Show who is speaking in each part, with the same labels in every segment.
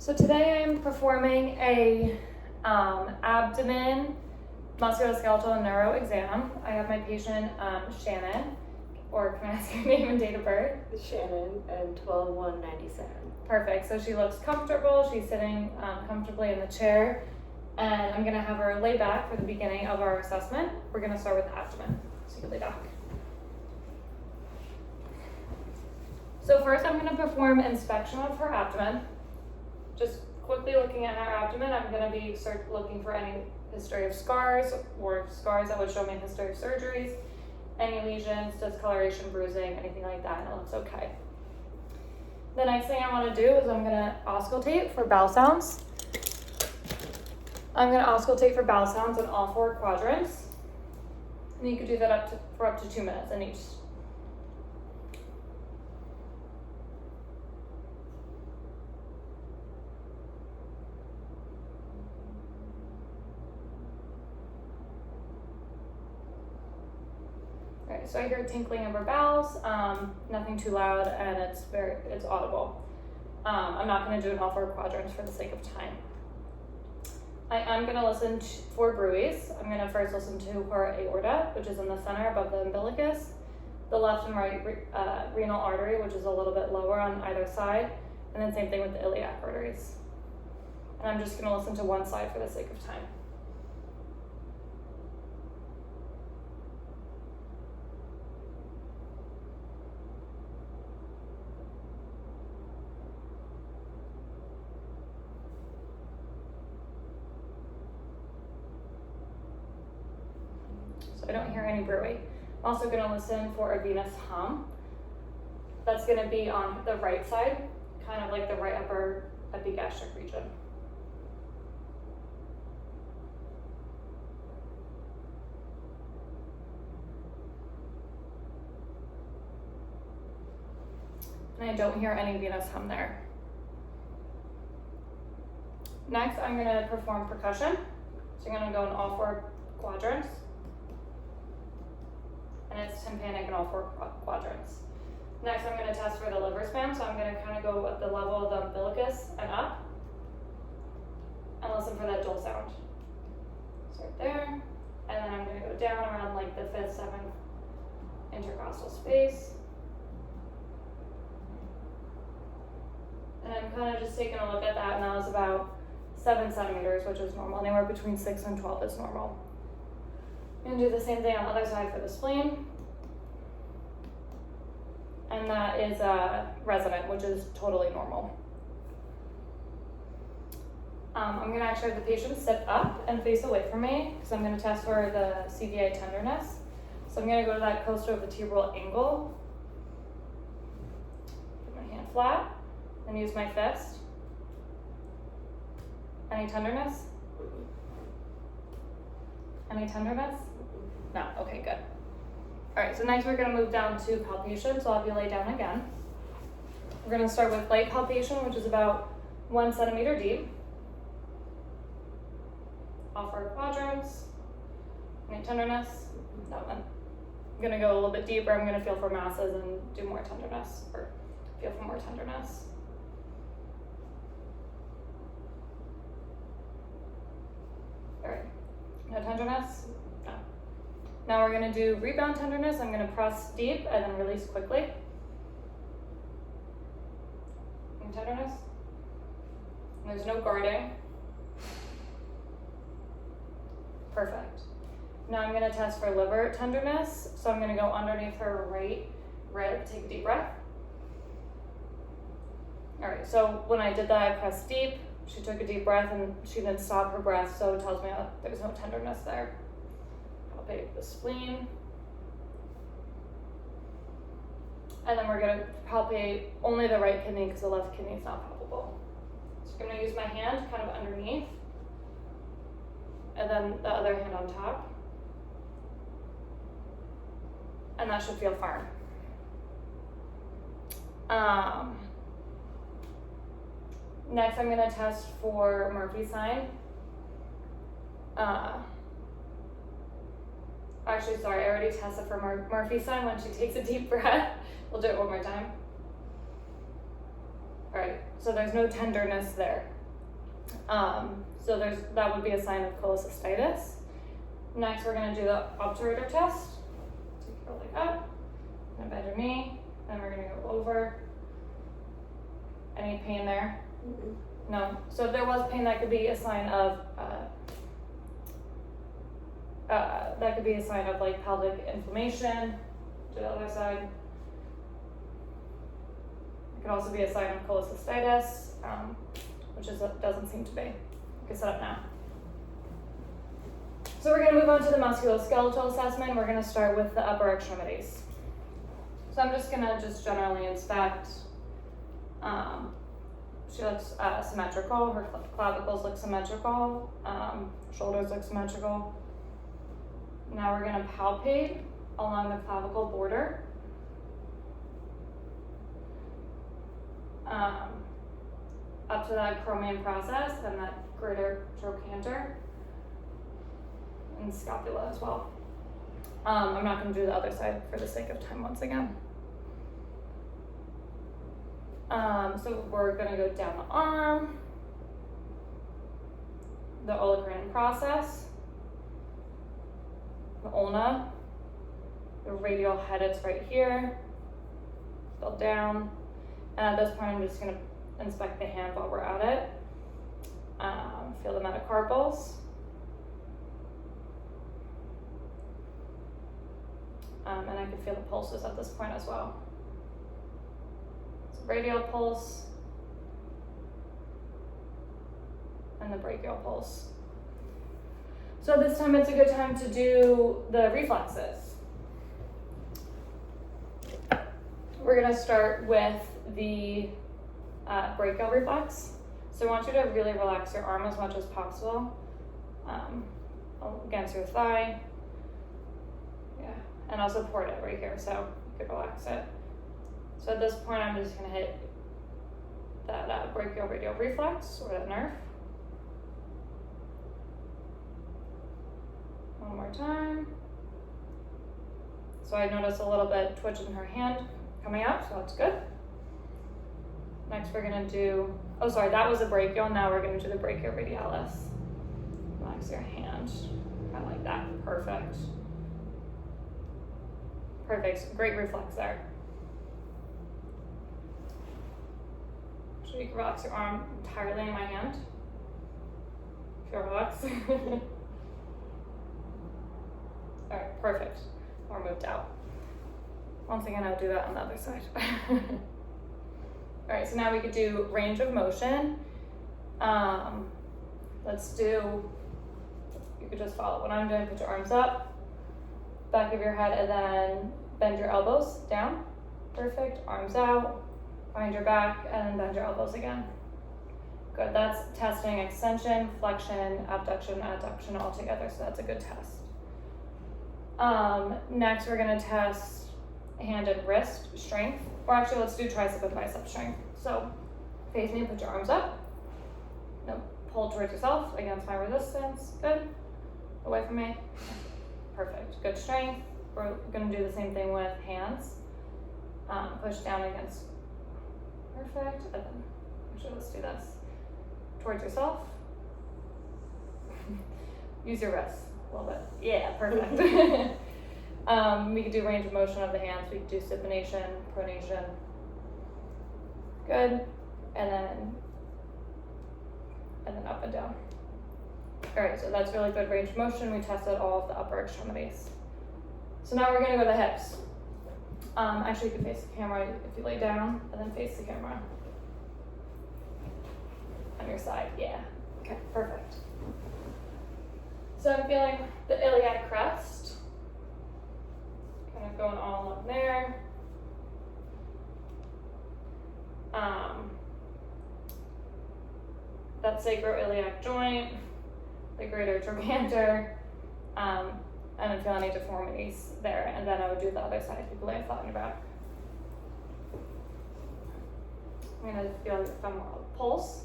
Speaker 1: So today I'm performing a abdomen, musculoskeletal, and neuro exam. I have my patient Shannon, or can I ask your name and date of birth?
Speaker 2: Shannon, and 12/1/97.
Speaker 1: Perfect. So she looks comfortable. She's sitting comfortably in the chair, and I'm gonna have her lay back for the beginning of our assessment. We're gonna start with the abdomen. So you can lay back. So first, I'm gonna perform inspection of her abdomen. Just quickly looking at her abdomen, I'm going to be looking for any history of scars or scars that would show me a history of surgeries, any lesions, discoloration, bruising, anything like that, and it looks okay. The next thing I want to do is I'm going to auscultate for bowel sounds. I'm going to auscultate for bowel sounds in all 4 quadrants. And you could do that for up to 2 minutes in each. Alright, so I hear tinkling of her bowels, nothing too loud, and it's audible. I'm not going to do it in all 4 quadrants for the sake of time. I am going to listen for bruits. I'm going to first listen to her aorta, which is in the center above the umbilicus, the left and right renal artery, which is a little bit lower on either side, and then same thing with the iliac arteries. And I'm just going to listen to one side for the sake of time. I don't hear any brewing. I'm also going to listen for a venous hum. That's going to be on the right side, kind of like the right upper epigastric region. And I don't hear any venous hum there. Next, I'm going to perform percussion. So I'm going to go in all 4 quadrants. And it's tympanic in all 4 quadrants. Next, I'm going to test for the liver span, so I'm going to kind of go at the level of the umbilicus and up, and listen for that dull sound. So right there, and then I'm going to go down around like the 5th, 7th intercostal space. And I'm kind of just taking a look at that, and that was about 7 centimeters, which is normal. Anywhere between 6 and 12 is normal. I'm going to do the same thing on the other side for the spleen. And that is resonant, which is totally normal. I'm going to actually have the patient sit up and face away from me because I'm going to test for the CVA tenderness. So I'm going to go to that costovertebral angle. Put my hand flat and use my fist. Any tenderness? Any tenderness? No, okay, good. All right, so next we're gonna move down to palpation, so I'll have you lay down again. We're gonna start with light palpation, which is about 1 centimeter deep. All 4 quadrants. Any tenderness? That one. I'm gonna go a little bit deeper. I'm gonna feel for masses and do more tenderness, or feel for more tenderness. All right, no tenderness? No. Now we're going to do rebound tenderness. I'm going to press deep and then release quickly. Any tenderness? And there's no guarding. Perfect. Now I'm going to test for liver tenderness. So I'm going to go underneath her right rib. Take a deep breath. All right, so when I did that, I pressed deep. She took a deep breath and she didn't stop her breath, so it tells me that there's no tenderness there. Palpate the spleen. And then we're going to palpate only the right kidney because the left kidney is not palpable. So I'm going to use my hand kind of underneath, and then the other hand on top. And that should feel firm. Next, I'm going to test for Murphy's sign. Actually, sorry, I already tested for Murphy's sign when she takes a deep breath. We'll do it one more time. All right, So there's no tenderness there. So that would be a sign of cholecystitis. Next, we're gonna do the obturator test. Take your leg up, and bend your knee, then we're gonna go over. Any pain there?
Speaker 2: Mm-mm.
Speaker 1: No. So if there was pain, that could be a sign of like pelvic inflammation. To the other side. It could also be a sign of cholecystitis, which doesn't seem to be. You can set up now. So we're going to move on to the musculoskeletal assessment. We're going to start with the upper extremities. So I'm just going to generally inspect. She looks symmetrical. Her clavicles look symmetrical. Shoulders look symmetrical. Now we're going to palpate along the clavicle border. Up to that chromium process and that greater trochanter and scapula as well. I'm not going to do the other side for the sake of time once again. So we're going to go down the arm, the olecranon process, the ulna, the radial head, it's right here, still down. And at this point, I'm just going to inspect the hand while we're at it. Feel the metacarpals. And I can feel the pulses at this point as well. So radial pulse and the brachial pulse. So this time it's a good time to do the reflexes. We're going to start with the brachial reflex. So I want you to really relax your arm as much as possible against your thigh. Yeah, and I'll support it right here so you can relax it. So at this point, I'm just going to hit that brachial radial reflex or that nerve. One more time. So I notice a little bit twitch in her hand coming up, so that's good. Next we're gonna do, oh sorry, that was a brachial, now we're gonna do the brachioradialis. Relax your hand, kind of like that, perfect. Perfect, great reflex there. So you can relax your arm entirely in my hand. Feel relaxed. All right, perfect. Or moved out. Once again, I'll do that on the other side. All right, so now we could do range of motion. Let's do, you could just follow what I'm doing, put your arms up, back of your head, and then bend your elbows down. Perfect, arms out, behind your back, and then bend your elbows again. Good, that's testing extension, flexion, abduction, adduction all together, so that's a good test. Next, we're gonna test hand and wrist strength, or actually let's do tricep and bicep strength. So face me, put your arms up. No, pull towards yourself against my resistance. Good. Away from me. Perfect. Good strength. We're gonna do the same thing with hands. Push down against. Perfect. And then actually let's do this. Towards yourself. Use your wrists a little bit. Yeah, perfect. We could do range of motion of the hands. We could do supination, pronation. Good. And then up and down. All right, so that's really good range of motion. We tested all of the upper extremities. So now we're gonna go to the hips. Actually, you can face the camera if you lay down, and then face the camera. On your side, yeah. Okay, perfect. So I'm feeling the iliac crest. Kind of going all along there. That sacroiliac joint, the greater trochanter, and I'm feeling any deformities there. And then I would do the other side if you lay flat on your back. I'm gonna feel your femoral pulse.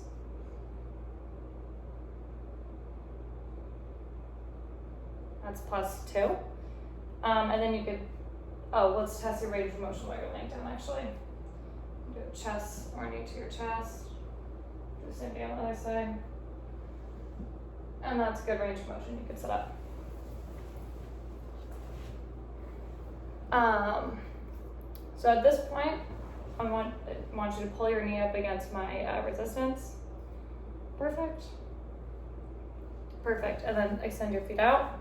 Speaker 1: That's +2. And then you could, let's test your range of motion while you're laying down actually. Do a chest or knee to your chest. Same thing on the other side. And that's good range of motion. You can set up. So at this point, I want you to pull your knee up against my resistance. Perfect. Perfect. And then extend your feet out,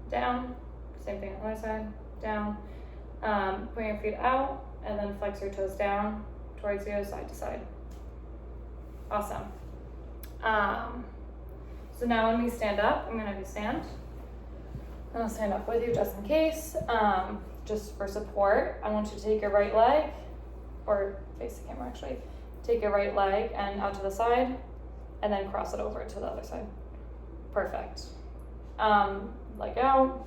Speaker 1: down. Same thing on the other side, down. Bring your feet out, and then flex your toes down towards you, side to side. Awesome. So now when we stand up, I'm gonna have you stand. And I'll stand up with you just in case. Just for support, I want you to take your right leg, or face the camera actually. Take your right leg and out to the side, and then cross it over to the other side. Perfect. Leg out.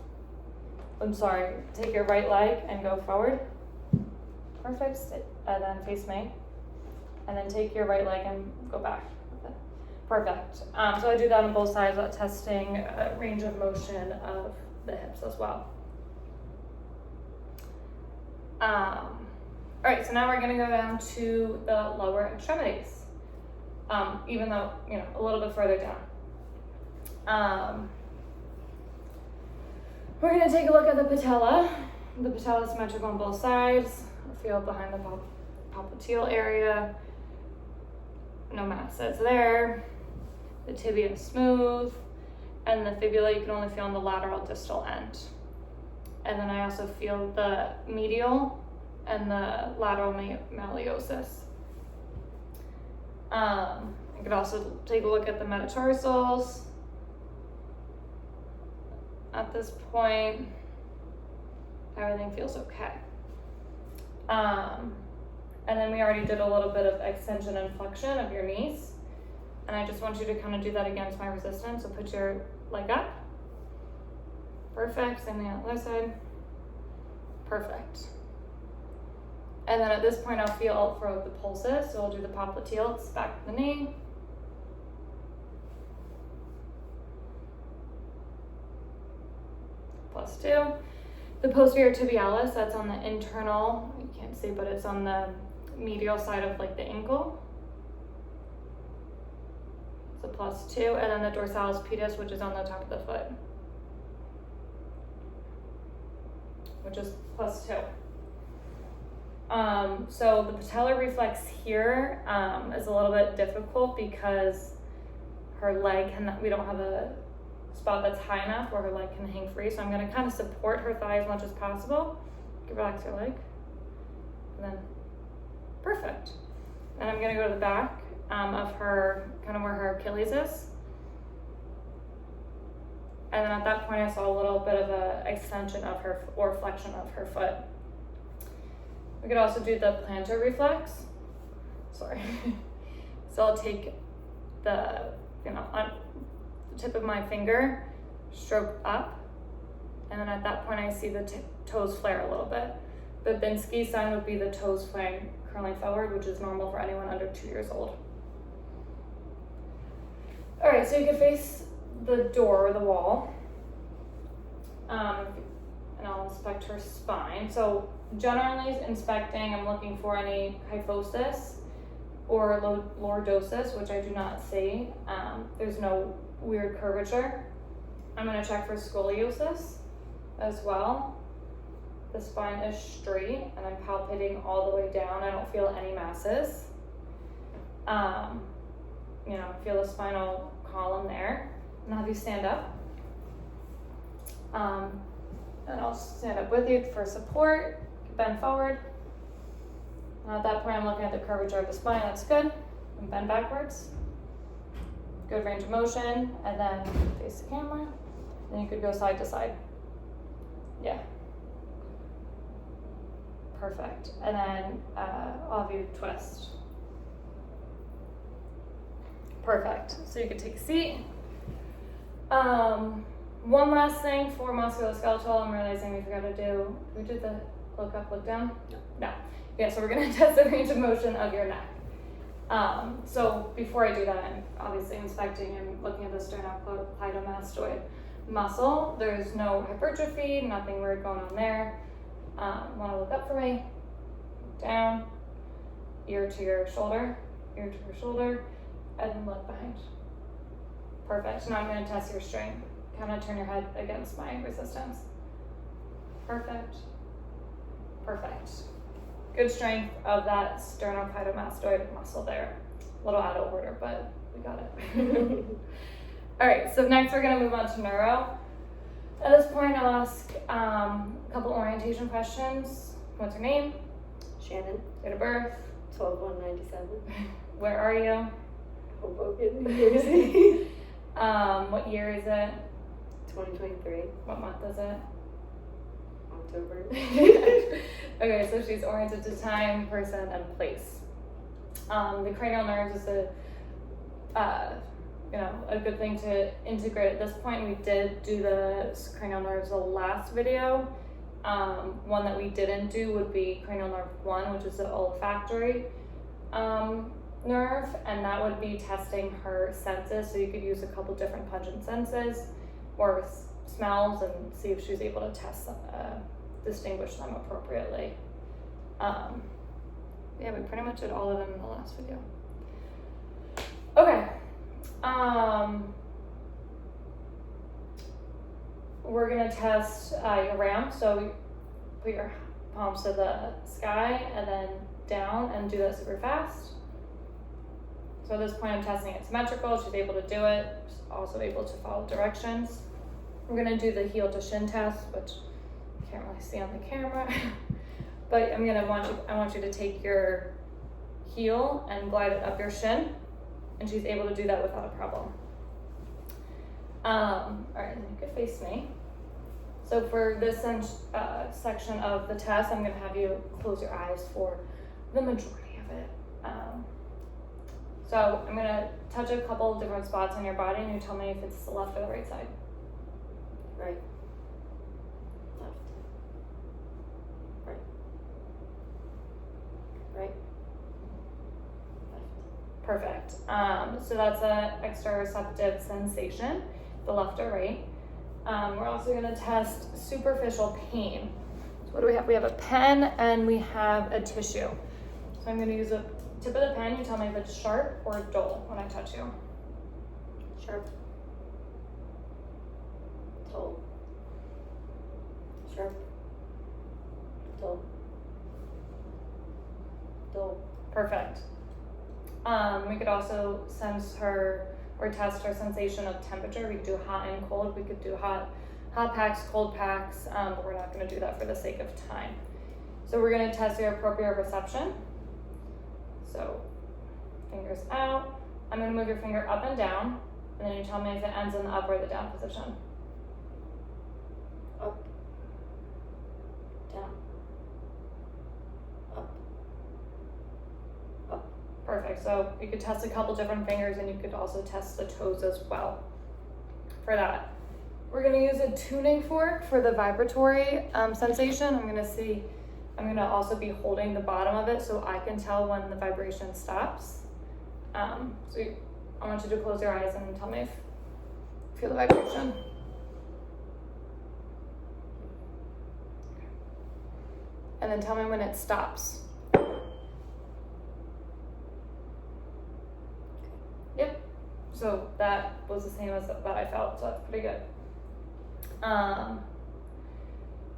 Speaker 1: I'm sorry, take your right leg and go forward. Perfect, and then face me. And then take your right leg and go back. Perfect. So I do that on both sides, testing range of motion of the hips as well. All right, so now we're gonna go down to the lower extremities, even though, a little bit further down. We're gonna take a look at the patella. The patella is symmetrical on both sides. Feel behind the popliteal area. No masses there. The tibia is smooth. And the fibula you can only feel on the lateral distal end. And then I also feel the medial and the lateral malleosus. I could also take a look at the metatarsals. At this point, everything feels okay. And then we already did a little bit of extension and flexion of your knees. And I just want you to kind of do that against my resistance. So put your leg up. Perfect. Same thing on the other side. Perfect. And then at this point, I'll feel for the pulses. So I'll do the popliteals, back of the knee. +2. The posterior tibialis, that's on the internal, you can't see, but it's on the medial side of like the ankle. So +2, and then the dorsalis pedis, which is on the top of the foot, which is +2. So the patellar reflex here is a little bit difficult because her leg we don't have a spot that's high enough where her leg can hang free. So I'm going to kind of support her thigh as much as possible. You can relax your leg. And then, perfect. And I'm going to go to the back of her, kind of where her Achilles is. And then at that point, I saw a little bit of a extension of her, or flexion of her foot. We could also do the plantar reflex. Sorry. So I'll take the, on the tip of my finger, stroke up, and then at that point I see the toes flare a little bit. The Binsky sign would be the toes flaring, curling forward, which is normal for anyone under 2 years old. All right, so you can face the door or the wall, and I'll inspect her spine. So generally inspecting, I'm looking for any kyphosis or lordosis, which I do not see. There's no weird curvature. I'm going to check for scoliosis as well. The spine is straight and I'm palpating all the way down. I don't feel any masses. Feel the spinal column there. And I'll have you stand up. And I'll stand up with you for support. Bend forward. At that point, I'm looking at the curvature of the spine. That's good. And bend backwards. Good range of motion. And then face the camera. Then you could go side to side. Yeah. Perfect. And then I'll have you twist. Perfect. So you can take a seat. One last thing for musculoskeletal, I'm realizing we forgot to do. We did the look up, look down? No. Yeah, so we're going to test the range of motion of your neck. So before I do that, I'm obviously inspecting and looking at the sternocleidomastoid muscle. There's no hypertrophy, nothing weird going on there. Want to look up for me? Down. Ear to your shoulder. Ear to your shoulder. and look behind. Perfect. Now I'm going to test your strength. Kind of turn your head against my resistance. Perfect. Perfect. Good strength of that sternocleidomastoid muscle there. A little out of order, but we got it. All right, so next we're going to move on to neuro. At this point, I'll ask a couple orientation questions. What's your name?
Speaker 2: Shannon.
Speaker 1: Date of birth?
Speaker 2: 12/1/97.
Speaker 1: Where are you?
Speaker 2: Hoboken, New Jersey.
Speaker 1: What year is it?
Speaker 2: 2023.
Speaker 1: What month is it?
Speaker 2: October.
Speaker 1: Okay, so she's oriented to time, person, and place. The cranial nerves is a good thing to integrate at this point. We did do the cranial nerves the last video. One that we didn't do would be cranial nerve 1, which is the olfactory nerve, and that would be testing her senses. So you could use a couple different pungent senses or smells and see if she's able to test them, distinguish them appropriately. Yeah, we pretty much did all of them in the last video. Okay. We're gonna test your RAM. So put your palms to the sky and then down and do that super fast. So at this point I'm testing it symmetrical. She's able to do it. She's also able to follow directions. We're gonna do the heel to shin test, which you can't really see on the camera. But I want you to take your heel and glide it up your shin, and she's able to do that without a problem. All right, then you could face me. So for this section of the test, I'm gonna have you close your eyes for the majority of it. So I'm gonna touch a couple of different spots on your body, and you tell me if it's the left or the right side.
Speaker 2: Right. Left. Right. Right. Left.
Speaker 1: Perfect. So that's an exteroceptive sensation, the left or right. We're also going to test superficial pain. So what do we have? We have a pen and we have a tissue. So I'm going to use the tip of the pen. You tell me if it's sharp or dull when I touch you.
Speaker 2: Sharp. Dull. Sharp. Dull. Dull.
Speaker 1: Perfect. We could also sense her or test her sensation of temperature. We could do hot and cold. We could do hot packs, cold packs, but we're not going to do that for the sake of time. So we're going to test your proprioception. So fingers out. I'm going to move your finger up and down, and then you tell me if it ends in the up or the down position.
Speaker 2: Up. Down. Up. Up.
Speaker 1: Perfect. So you could test a couple different fingers, and you could also test the toes as well. For that, we're going to use a tuning fork for the vibratory sensation. I'm going to also be holding the bottom of it so I can tell when the vibration stops. I want you to close your eyes and tell me if you feel the vibration. And then tell me when it stops. Yep. So that was the same as that I felt, so that's pretty good. All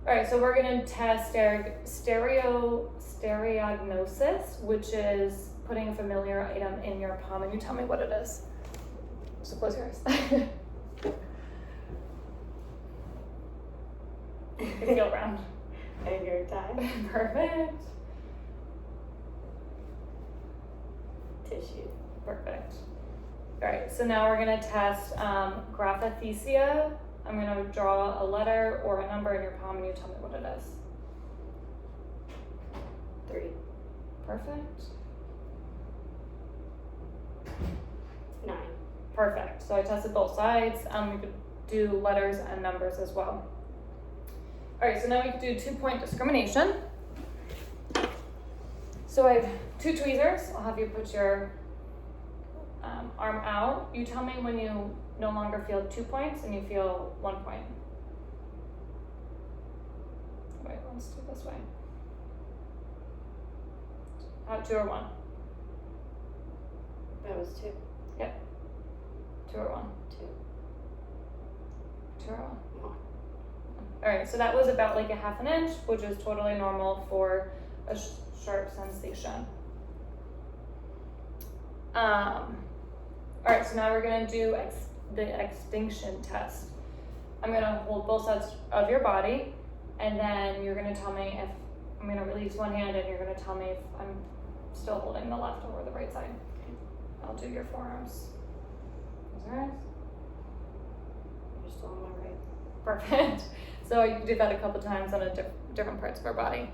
Speaker 1: right, so we're gonna test stereognosis, which is putting a familiar item in your palm, and you tell me what it is. So close your eyes. You feel round.
Speaker 2: Finger tie.
Speaker 1: Perfect.
Speaker 2: Tissue.
Speaker 1: Perfect. All right, so now we're gonna test graphothesia. I'm gonna draw a letter or a number in your palm, and you tell me what it is.
Speaker 2: 3.
Speaker 1: Perfect.
Speaker 2: 9.
Speaker 1: Perfect. So I tested both sides. We could do letters and numbers as well. All right, so now we could do 2-point discrimination. So I have 2 tweezers. I'll have you put your arm out. You tell me when you no longer feel 2 points and you feel 1 point. Wait, let's do it this way. 2 or 1.
Speaker 2: That was 2.
Speaker 1: 2 or 1?
Speaker 2: 2.
Speaker 1: 2 or 1?
Speaker 2: 1.
Speaker 1: Alright, so that was about like a half an inch, which is totally normal for a sharp sensation. Alright, so now we're going to do the extinction test. I'm going to hold both sides of your body, and then you're going to tell me if I'm going to release one hand, and you're going to tell me if I'm still holding the left or the right side. I'll do your forearms. Close your eyes.
Speaker 2: You're still on my right.
Speaker 1: Perfect. So you can do that a couple times on different parts of our body.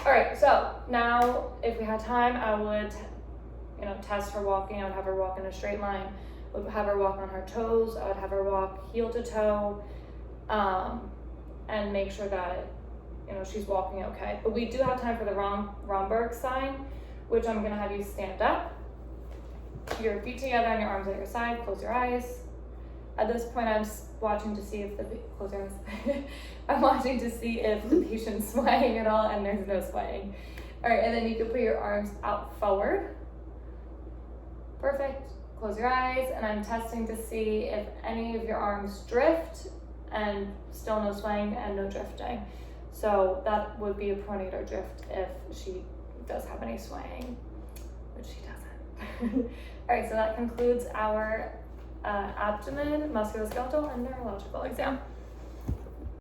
Speaker 1: All right, so now if we had time, I would, test her walking. I would have her walk in a straight line. I would have her walk on her toes. I would have her walk heel to toe, and make sure that, she's walking okay. But we do have time for the Romberg sign, which I'm gonna have you stand up. Your feet together and your arms at your side. Close your eyes. At this point, I'm watching to see if close your eyes. I'm watching to see if the patient's swaying at all, and there's no swaying. All right, and then you can put your arms out forward. Perfect. Close your eyes, and I'm testing to see if any of your arms drift, and still no swaying and no drifting. So that would be a pronator drift if she does have any swaying, which she doesn't. All right, so that concludes our abdomen, musculoskeletal, and neurological exam.